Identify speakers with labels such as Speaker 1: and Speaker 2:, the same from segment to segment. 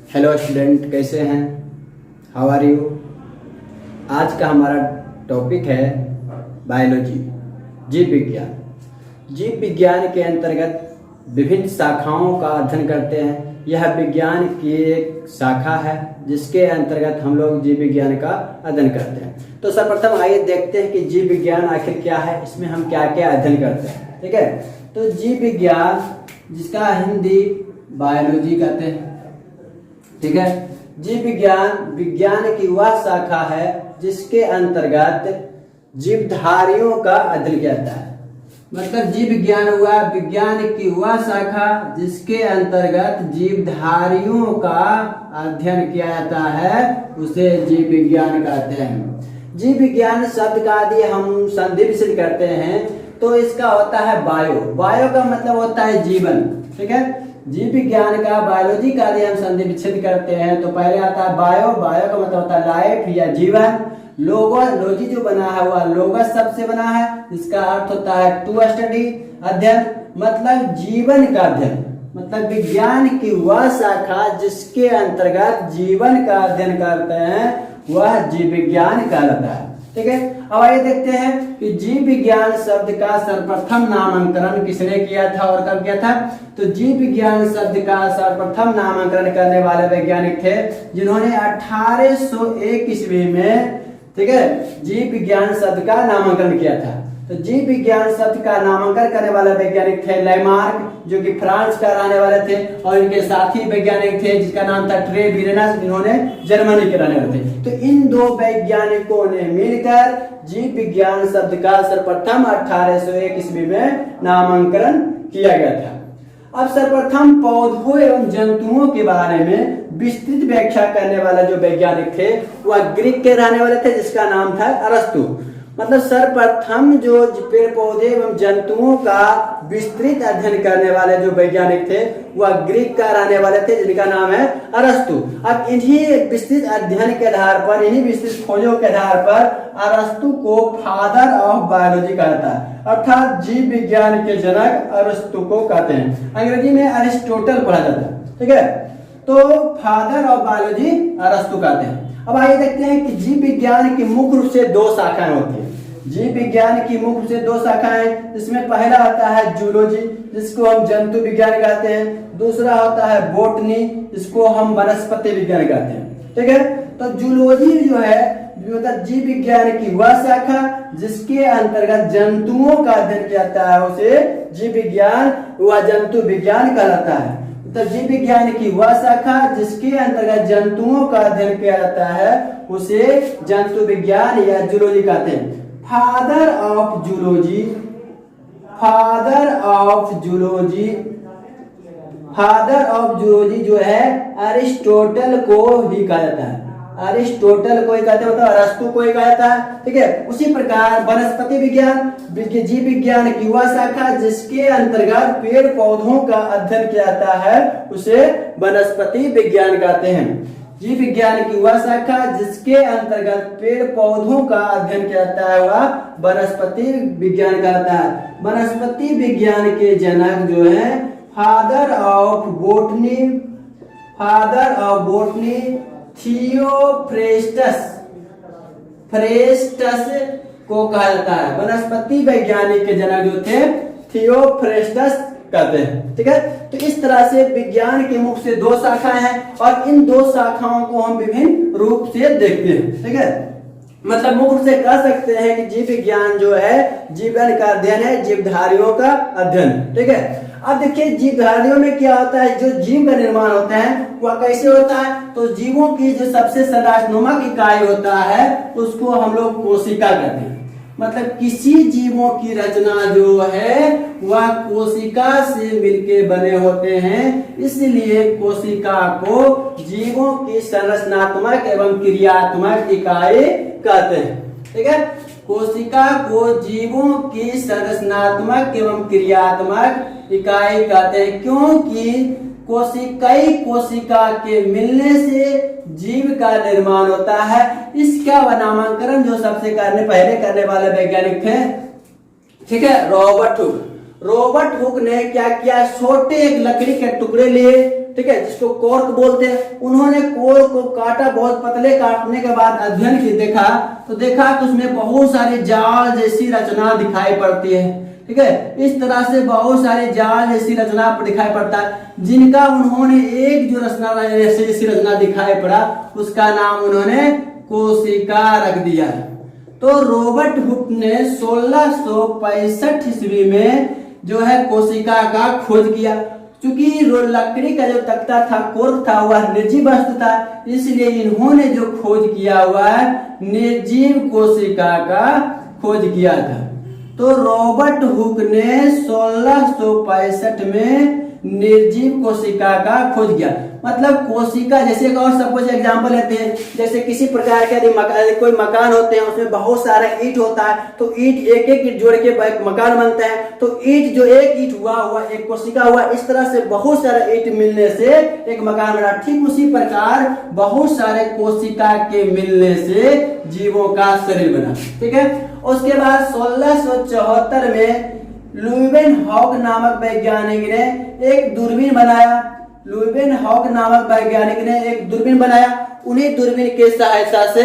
Speaker 1: Hello student, कैसे हैं? How are you? आज का हमारा टॉपिक है बायोलॉजी, जीव विज्ञान। जीव विज्ञान के अंतर्गत विभिन्न शाखाओं का अध्ययन करते हैं। यह विज्ञान की एक शाखा है जिसके अंतर्गत हम लोग जीव विज्ञान का अध्ययन करते हैं। तो सर्वप्रथम आइए देखते हैं कि जीव विज्ञान आखिर क्या है, इसमें हम क्या क्या अध्ययन करते हैं। ठीक है, तो जीव विज्ञान, जिसका हिंदी बायोलॉजी कहते हैं। ठीक है, जीव विज्ञान विज्ञान की वह शाखा है जिसके अंतर्गत जीवधारियों का अध्ययन किया जाता है। मतलब जीव विज्ञान हुआ विज्ञान की वह शाखा जिसके अंतर्गत जीवधारियों का अध्ययन किया जाता है, उसे जीव विज्ञान कहते हैं। जीव विज्ञान शब्द का यदि हम संधि विच्छेद करते हैं तो इसका होता है बायो। बायो का मतलब होता है जीवन। ठीक है, जीव विज्ञान का बायोलॉजी का यदि हम संधि विच्छेद करते हैं तो पहले आता है बायो। बायो का मतलब होता है लाइफ या जीवन। लोजी जो बना है वह लोगस शब्द से बना है, जिसका अर्थ होता है टू स्टडी, अध्ययन, मतलब जीवन का अध्ययन। मतलब विज्ञान की वह शाखा जिसके अंतर्गत जीवन का अध्ययन करते हैं वह जीव विज्ञान कहलाता है। ठीक है, अब आइए देखते हैं कि जीव विज्ञान शब्द का सर्वप्रथम नामांकन किसने किया था और कब किया था। तो जीव विज्ञान शब्द का सर्वप्रथम नामांकन करने वाले वैज्ञानिक थे जिन्होंने 1801 ईस्वी में, ठीक है, जीव विज्ञान शब्द का नामांकन किया था। तो जीव विज्ञान शब्द का नामांकन करने वाले वैज्ञानिक थे लेमार्क, जो कि फ्रांस का रहने वाले थे, और इनके साथी वैज्ञानिक थे जिसका नाम था ट्रे वीरेनस, जिन्होंने जर्मनी के रहने वाले थे। तो इन दो वैज्ञानिकों ने मिलकर जीव विज्ञान शब्द का सर्वप्रथम 1801 ईस्वी में नामांकन किया गया था। अब सर्वप्रथम पौधों एवं जंतुओं के बारे में विस्तृत व्याख्या करने वाला जो वैज्ञानिक थे वह ग्रीक के रहने वाले थे, जिसका नाम था अरस्तु। मतलब सर्वप्रथम जो पेड़ पौधे एवं जंतुओं का विस्तृत अध्ययन करने वाले जो वैज्ञानिक थे वह ग्रीक का रहने वाले थे, जिनका नाम है अरस्तु। अब इन्हीं विस्तृत अध्ययन के आधार पर, इन्हीं विस्तृत खोजों के आधार पर अरस्तु को फादर ऑफ बायोलॉजी कहता है, अर्थात जीव विज्ञान के जनक अरस्तु को कहते हैं। अंग्रेजी में अरिस्टोटल पढ़ा जाता है। ठीक है, तो फादर ऑफ बायोलॉजी अरस्तु कहते हैं। अब आइए देखते हैं कि जीव विज्ञान की मुख्य रूप से दो शाखाएं होती हैं। जीव विज्ञान की मुख्य रूप से दो शाखाएं, जिसमें पहला आता है जूलॉजी, जिसको हम जंतु विज्ञान कहते हैं। दूसरा होता है बोटनी, जिसको हम वनस्पति विज्ञान कहते हैं। ठीक है, तो जूलॉजी जो है मतलब जीव विज्ञान की वह शाखा जिसके अंतर्गत जंतुओं का अध्ययन किया जाता है, उसे जीव विज्ञान व जंतु विज्ञान कहलाता है। तो जीव विज्ञान की वह शाखा जिसके अंतर्गत जंतुओं का अध्ययन किया जाता है उसे जंतु विज्ञान या जूलॉजी कहते हैं। Father of zoology, father of zoology, father of zoology जो है अरिस्टोटल को ही कहा जाता है। अरिस्टोटल को ही कहते हैं, मतलब अरस्तु को ही कहा जाता है। ठीक है, उसी प्रकार वनस्पति विज्ञान, जीव विज्ञान की वह शाखा जिसके अंतर्गत पेड़ पौधों का अध्ययन किया जाता है उसे वनस्पति विज्ञान कहते हैं। जीव विज्ञान की वह शाखा जिसके अंतर्गत पेड़ पौधों का अध्ययन किया जाता है वह वनस्पति विज्ञान कहता है। वनस्पति विज्ञान के जनक जो है father of botany, father of botany Theophrastus, फ्रेस्टस को कहा जाता है। वनस्पति वैज्ञानिक के जनक जो थे थियोफ्रेस्टस कहते हैं। ठीक है, तो इस तरह से विज्ञान के मुख्य से दो शाखाएं हैं और इन दो शाखाओं को हम विभिन्न रूप से देखते हैं। ठीक है, मतलब मुख्य रूप से कह सकते हैं कि जीव विज्ञान जो है जीवन का अध्ययन है, जीवधारियों का अध्ययन। ठीक है, अब देखिए जीवधारियों में क्या होता है, जो जीव का निर्माण होता है वह कैसे होता है। तो जीवों की जो सबसे संरचनात्मक इकाई होता है उसको हम लोग कोशिका कहते हैं। मतलब किसी जीवों की रचना जो है वह कोशिका से मिलके बने होते हैं, इसलिए कोशिका को जीवों की संरचनात्मक एवं क्रियात्मक इकाई कहते हैं। ठीक है, कोशिका को जीवों की संरचनात्मक एवं क्रियात्मक इकाई कहते हैं, क्योंकि कई कोशिका के मिलने से जीव का निर्माण होता है। इसका नामकरण जो सबसे पहले करने वाले वैज्ञानिक थे, ठीक है, रॉबर्ट हुक। रॉबर्ट हुक ने क्या किया, छोटे एक लकड़ी के टुकड़े लिए ठीक है, जिसको कॉर्क बोलते हैं। उन्होंने कोर को काटा, बहुत पतले काटने के बाद अध्ययन की देखा तो देखा कि उसमें बहुत सारी जाल जैसी रचना दिखाई पड़ती है। ठीक है, इस तरह से बहुत सारी जाल जैसी रचना दिखाई पड़ता है, जिनका उन्होंने एक जो रचना जैसी रचना दिखाई पड़ा उसका नाम उन्होंने कोशिका रख दिया। तो रॉबर्ट हुक ने 1665 ईस्वी में जो है कोशिका का खोज किया। क्योंकि लकड़ी का जो तख्ता था, कोर्क था, वह निर्जीव वस्तु था, इसलिए इन्होंने जो खोज किया हुआ है निर्जीव कोशिका का खोज किया था। तो रॉबर्ट हुक ने 1665 में निर्जीव कोशिका का खोज किया। मतलब कोशिका, जैसे एक और सपोज एग्जांपल लेते हैं, जैसे किसी प्रकार के यदि कोई मकान होते हैं, उसमें बहुत सारा ईंट होता है, तो ईंट एक एक ईंट जोड़ के मकान बनता है। तो ईंट जो एक ईंट हुआ एक कोशिका हुआ। इस तरह से बहुत सारा ईंट मिलने से एक मकान बना। ठीक उसी प्रकार बहुत सारे कोशिका के मिलने से जीवों का शरीर बना। ठीक है, उसके बाद 1674 में लुईवेनहॉक नामक वैज्ञानिक ने एक दूरबीन बनाया। लुईवेनहॉक नामक वैज्ञानिक ने एक दूरबीन बनाया। उन्हीं दूरबीन के सहायता से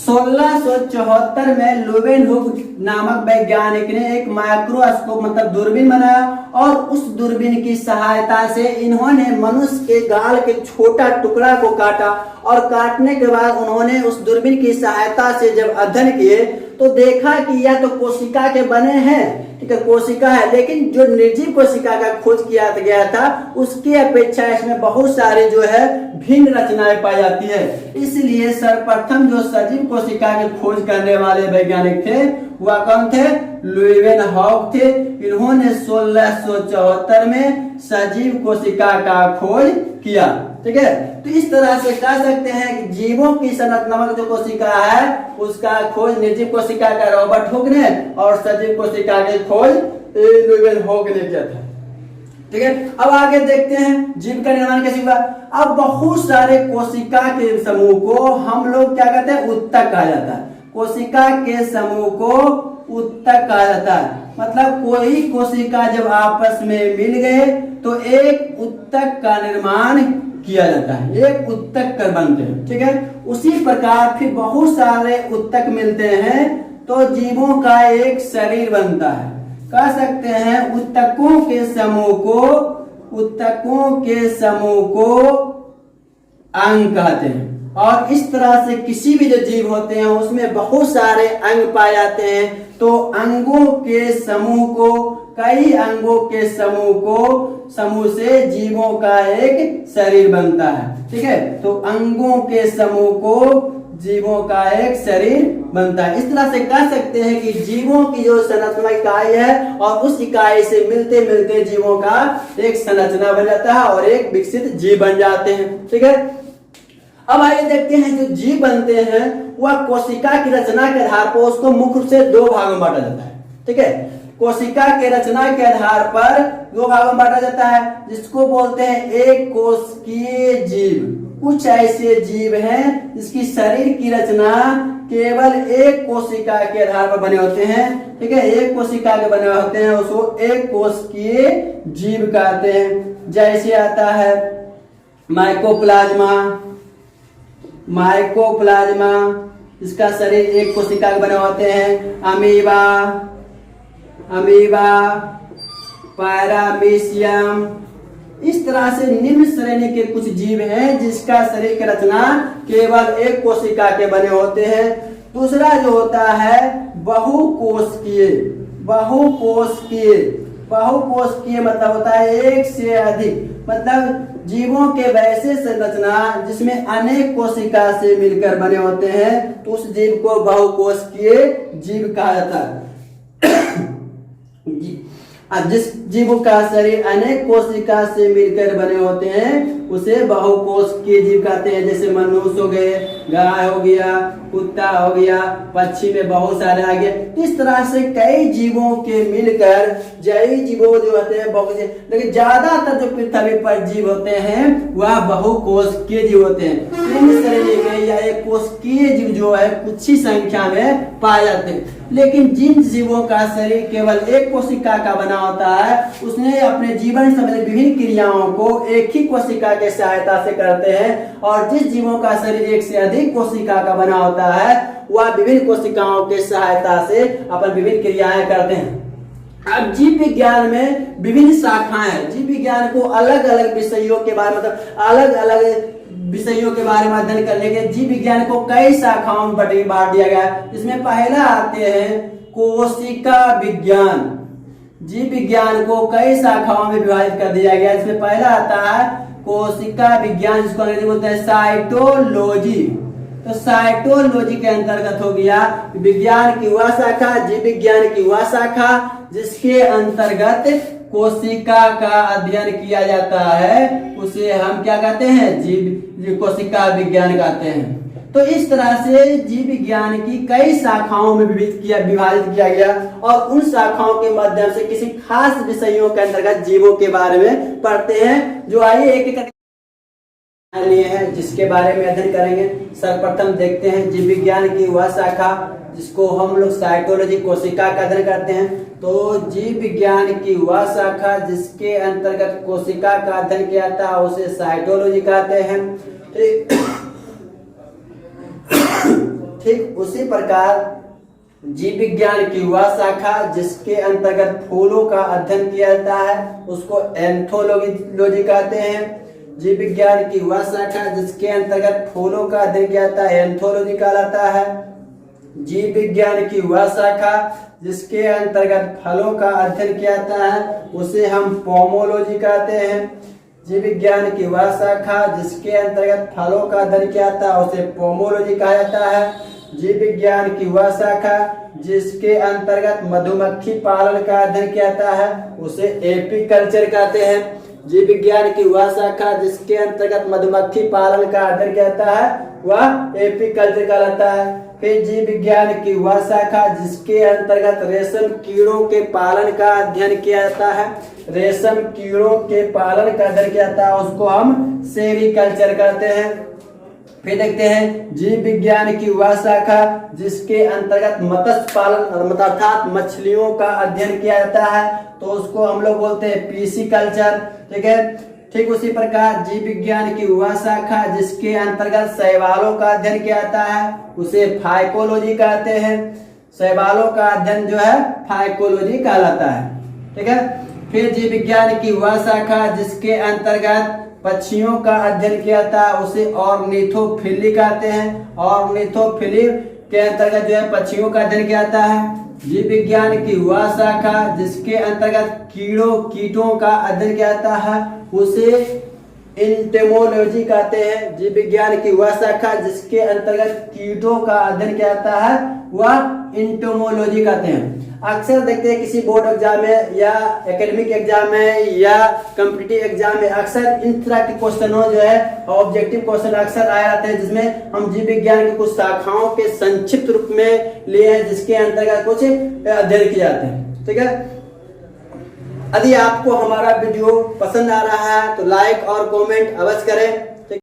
Speaker 1: 1674 में लुईवेनहॉक नामक वैज्ञानिक ने एक माइक्रोस्कोप मतलब दूरबीन बनाया, और उस दूरबीन की सहायता से इन्होंने मनुष्य के गाल के छोटा टुकड़ा को काटा, और काटने के बाद उन्होंने उस दूरबीन की सहायता से जब अध्ययन किए तो देखा कि यह तो कोशिका के बने हैं। ठीक है, कोशिका है, लेकिन जो निर्जीव कोशिका का खोज किया गया था उसकी अपेक्षा इसमें बहुत सारी जो है भिन्न रचनाएं पाई जाती है। इसलिए सर्वप्रथम जो सजीव कोशिका की खोज करने वाले वैज्ञानिक थे वह कौन थे? लुईवेनहॉक थे। इन्होंने 1674 में सजीव कोशिका का खोज किया। ठीक है, तो इस तरह से कह सकते हैं कि जीवों की संरचनात्मक जो कोशिका है उसका खोज निर्जीव कोशिका का रॉबर्ट हुक ने, और सजीव कोशिका की खोज लुईवेनहॉक ने किया था। ठीक है, अब आगे देखते हैं जीव का निर्माण कैसे हुआ। अब बहुत सारे कोशिका के समूह को हम लोग क्या कहते हैं? उत्तक कहा जाता है। कोशिका के समूह को उत्तक कहा जाता है। मतलब कोई कोशिका जब आपस में मिल गए तो एक उत्तक का निर्माण किया जाता है, एक उत्तक कर बनते हैं। ठीक है, उसी प्रकार फिर बहुत सारे उत्तक मिलते हैं तो जीवों का एक शरीर बनता है। कह सकते हैं उत्तकों के समूह को अंग कहते हैं। और इस तरह से किसी भी जो जीव होते हैं उसमें बहुत सारे अंग पाए जाते हैं। तो अंगों के समूह को, कई अंगों के समूह से जीवों का एक शरीर बनता है। ठीक है, तो अंगों के समूह को जीवों का एक शरीर बनता है। इस तरह से कह सकते हैं कि जीवों की जो संरचनात्मक इकाई है और उस इकाई से मिलते मिलते जीवों का एक संरचना बन जाता है और एक विकसित जीव बन जाते हैं। ठीक है, अब आइए देखते हैं जो जीव बनते हैं वह कोशिका की रचना के आधार पर उसको मुख्य रूप से दो भागों में बांटा जाता है। ठीक है, कोशिका के रचना के आधार पर दो भागों में बांटा जाता है, जिसको बोलते हैं एक कोशिकीय जीव। कुछ ऐसे जीव हैं जिसकी शरीर की रचना केवल एक कोशिका के आधार पर बने होते हैं। ठीक है, एक कोशिका के बने होते हैं, उसको एक कोशिकीय जीव कहते हैं। जैसे आता है माइकोप्लाज्मा, इसका शरीर एक कोशिका के बने होते हैं। अमीबा, पैरामीशियम, इस तरह से निम्न श्रेणी के कुछ जीव हैं जिसका शरीर की रचना केवल एक कोशिका के बने होते हैं। दूसरा जो होता है बहुकोशिकीय मतलब होता है एक से अधिक, मतलब जीवों के वैसे संरचना जिसमें अनेक कोशिका से मिलकर बने होते हैं, तो उस जीव को बहुकोशिकीय जीव कहा जाता है। जिस जीव का शरीर अनेक कोशिका से मिलकर बने होते हैं उसे बहुकोशिकीय जीव कहते हैं। जैसे मनुष्य हो गए, गाय हो गया, कुत्ता हो गया, पक्षी में बहुत सारे आ गए। इस तरह से कई जीवों के मिलकर जैवी जीवों जो होते हैं बहुत, लेकिन ज्यादातर जो पृथ्वी पर जीव होते हैं वह बहुकोशिकीय जीव होते हैं। इन श्रेणी में या एक कोशिकीय जीव जो है कुछ ही संख्या में पाए जाते हैं। लेकिन जिन जीवों का शरीर केवल एक कोशिका का बना होता है, उसने अपने जीवन संबंधी विभिन्न क्रियाओं को एक ही कोशिका के सहायता से करते हैं, और जिस जीवों का शरीर एक से अधिक कोशिका का बना होता है वह विभिन्न कोशिकाओं के सहायता से अपन विभिन्न क्रियाएं करते हैं। अब जीव विज्ञान में विभिन्न शाखाएं हैं। जीव विज्ञान को अलग अलग विषयों के बारे में, मतलब अलग अलग विषयों के बारे में अध्ययन करने के जीव विज्ञान को कई शाखाओं में बांट दिया गया है। इसमें पहला आते हैं कोशिका विज्ञान। जीव विज्ञान को कई शाखाओं में विभाजित कर दिया गया। इसमें पहला आता है कोशिका विज्ञान, जिसको अंग्रेजी बोलते हैं साइटोलॉजी। तो साइटोलॉजी के अंतर्गत हो गया विज्ञान की वह शाखा, जीव विज्ञान की वह शाखा जिसके अंतर्गत कोशिका का अध्ययन किया जाता है, उसे हम क्या कहते हैं, जीव कोशिका विज्ञान कहते हैं। तो इस तरह से जीव विज्ञान की कई शाखाओं में विभाजित किया गया, और उन शाखाओं के माध्यम से किसी खास विषयों के अंतर्गत जीवों के बारे में पढ़ते हैं। जो आइए एक एक लिए हैं जिसके बारे में अध्ययन करेंगे। सर्वप्रथम देखते हैं जीव विज्ञान की वह शाखा जिसको हम लोग साइटोलॉजी, कोशिका का अध्ययन करते हैं। तो जीव विज्ञान की वह शाखा जिसके अंतर्गत कोशिका का अध्ययन किया जाता है उसे साइटोलॉजी कहते हैं। ठीक उसी प्रकार जीव विज्ञान की वह शाखा जिसके अंतर्गत फूलों का अध्ययन किया जाता है उसको एंथोलॉजी कहते हैं। जीव विज्ञान की वह शाखा जिसके अंतर्गत फूलों का अध्ययन किया जाता है एंथोलॉजी कहलाता है। जीव विज्ञान की वह शाखा जिसके अंतर्गत फलों का अध्ययन किया जाता है उसे हम पोमोलॉजी कहते हैं। जीव विज्ञान की वह शाखा जिसके अंतर्गत फलों का अध्ययन किया जाता है उसे पोमोलॉजी कहा जाता है। जीव विज्ञान की वह शाखा जिसके अंतर्गत मधुमक्खी पालन का अध्ययन किया जाता है उसे एपीकल्चर कहते हैं। जीव विज्ञान की वह शाखा जिसके अंतर्गत मधुमक्खी पालन का अध्ययन किया जाता है वह एपीकल्चर कहलाता है। फिर जीव विज्ञान की वह शाखा जिसके अंतर्गत रेशम कीड़ों के पालन का अध्ययन किया जाता है, रेशम कीड़ों के पालन का अध्ययन किया जाता है, उसको हम सेरीकल्चर कहते हैं। फिर देखते हैं जीव विज्ञान की वह शाखा जिसके अंतर्गत मत्स्य पालन अर्थात मछलियों का अध्ययन किया जाता है तो उसको हम लोग बोलते हैं पीसीकल्चर। ठीक है। ठीक उसी प्रकार जीव विज्ञान की वह शाखा जिसके अंतर्गत शैवालों का अध्ययन किया जाता है उसे फाइकोलॉजी कहते हैं। शैवालों का अध्ययन जो है फाइकोलॉजी कहलाता है। ठीक है। फिर जीव विज्ञान की वह शाखा जिसके अंतर्गत पक्षियों का अध्ययन किया जाता है उसे ऑर्निथोफिली कहते हैं। ऑर्निथोफिली के अंतर्गत जो है पक्षियों का अध्ययन किया जाता है। जीव विज्ञान की वह शाखा जिसके अंतर्गत कीटों का अध्ययन किया जाता है उसे एंटोमोलॉजी कहते हैं। जीव विज्ञान की वह शाखा जिसके अंतर्गत कीटों का अध्ययन किया जाता है वह एंटोमोलॉजी कहते हैं। अक्सर देखते हैं किसी बोर्ड एग्जाम में या एकेडमिक एग्जाम में या कॉम्पिटिटिव एग्जाम में अक्सर इन तरह के क्वेश्चनों जो है ऑब्जेक्टिव क्वेश्चन अक्सर आए रहते हैं जिसमें हम जीव विज्ञान की कुछ शाखाओं के संक्षिप्त रूप में लिए हैं जिसके अंतर्गत कुछ अध्ययन किए जाते हैं। ठीक है। यदि आपको हमारा वीडियो पसंद आ रहा है तो लाइक और कमेंट अवश्य करें।